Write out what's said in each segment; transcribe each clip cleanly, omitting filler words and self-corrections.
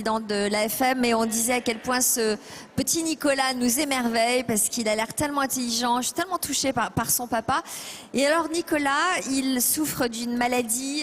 De l'AFM et on disait à quel point ce petit Nicolas nous émerveille parce qu'il a l'air tellement intelligent. Je suis tellement touchée par son papa. Et alors Nicolas, il souffre d'une maladie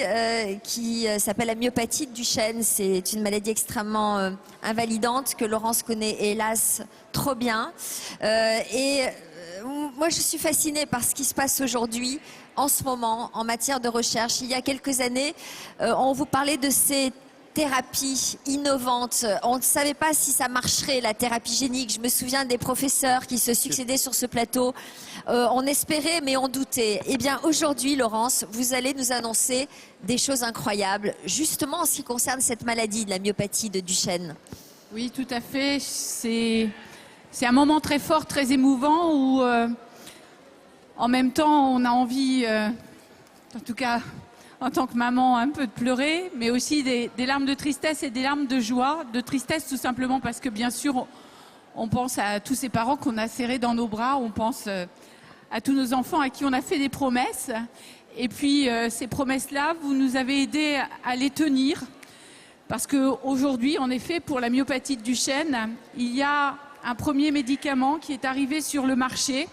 qui s'appelle la myopathie de Duchenne. C'est une maladie extrêmement invalidante que Laurence connaît hélas trop bien. Moi je suis fascinée par ce qui se passe aujourd'hui, en ce moment, en matière de recherche. Il y a quelques années, on vous parlait de ces thérapie innovante. On ne savait pas si ça marcherait, la thérapie génique. Je me souviens des professeurs qui se succédaient sur ce plateau. On espérait, mais on doutait. Eh bien, aujourd'hui, Laurence, vous allez nous annoncer des choses incroyables, justement en ce qui concerne cette maladie de la myopathie de Duchenne. Oui, tout à fait. C'est un moment très fort, très émouvant, où en même temps, on a envie, en tout cas en tant que maman, un peu de pleurer, mais aussi des larmes de tristesse et des larmes de joie. De tristesse tout simplement parce que bien sûr, on pense à tous ces parents qu'on a serrés dans nos bras, on pense à tous nos enfants à qui on a fait des promesses. Et puis ces promesses-là, vous nous avez aidés à les tenir. Parce qu'aujourd'hui, en effet, pour la myopathie de Duchenne, il y a un premier médicament qui est arrivé sur le marché.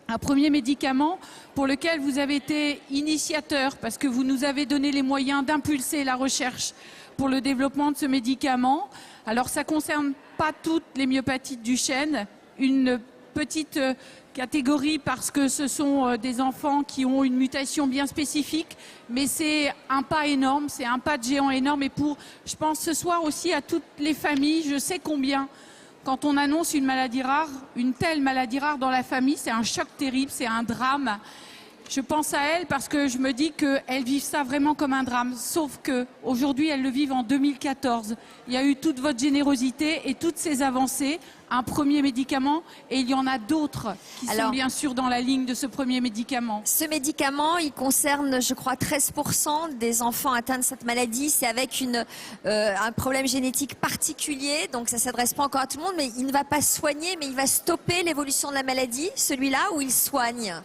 Un premier médicament pour lequel vous avez été initiateur parce que vous nous avez donné les moyens d'impulser la recherche pour le développement de ce médicament. Alors ça ne concerne pas toutes les myopathies de Duchenne, une petite catégorie parce que ce sont des enfants qui ont une mutation bien spécifique, mais c'est un pas énorme, c'est un pas de géant énorme. Et je pense ce soir aussi à toutes les familles, je sais combien quand on annonce une maladie rare, une telle maladie rare dans la famille, c'est un choc terrible, c'est un drame. Je pense à elles parce que je me dis qu'elles vivent ça vraiment comme un drame. Sauf qu'aujourd'hui, elles le vivent en 2014. Il y a eu toute votre générosité et toutes ces avancées. Un premier médicament et il y en a d'autres qui sont bien sûr dans la ligne de ce premier médicament. Ce médicament, il concerne, je crois, 13% des enfants atteints de cette maladie. C'est avec un problème génétique particulier, donc ça ne s'adresse pas encore à tout le monde, mais il ne va pas soigner, mais il va stopper l'évolution de la maladie, celui-là, ou il soigne?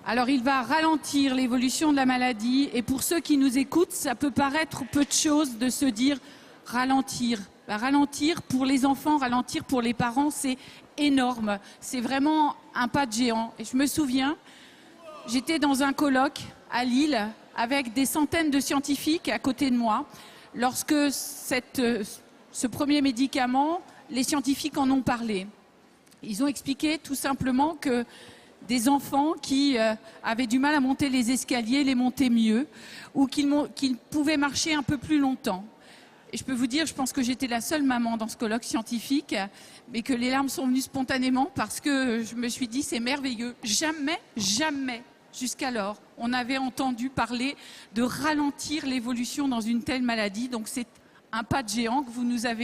Alors il va ralentir l'évolution de la maladie et pour ceux qui nous écoutent, ça peut paraître peu de choses de se dire ralentir. Ralentir pour les enfants, ralentir pour les parents, c'est énorme. C'est vraiment un pas de géant. Et je me souviens, j'étais dans un colloque à Lille avec des centaines de scientifiques à côté de moi. Lorsque ce premier médicament, les scientifiques en ont parlé. Ils ont expliqué tout simplement que des enfants qui avaient du mal à monter les escaliers, les montaient mieux, ou qu'ils pouvaient marcher un peu plus longtemps. Et je peux vous dire, je pense que j'étais la seule maman dans ce colloque scientifique, mais que les larmes sont venues spontanément parce que je me suis dit, c'est merveilleux. Jamais, jamais, jusqu'alors, on avait entendu parler de ralentir l'évolution dans une telle maladie. Donc c'est un pas de géant que vous nous avez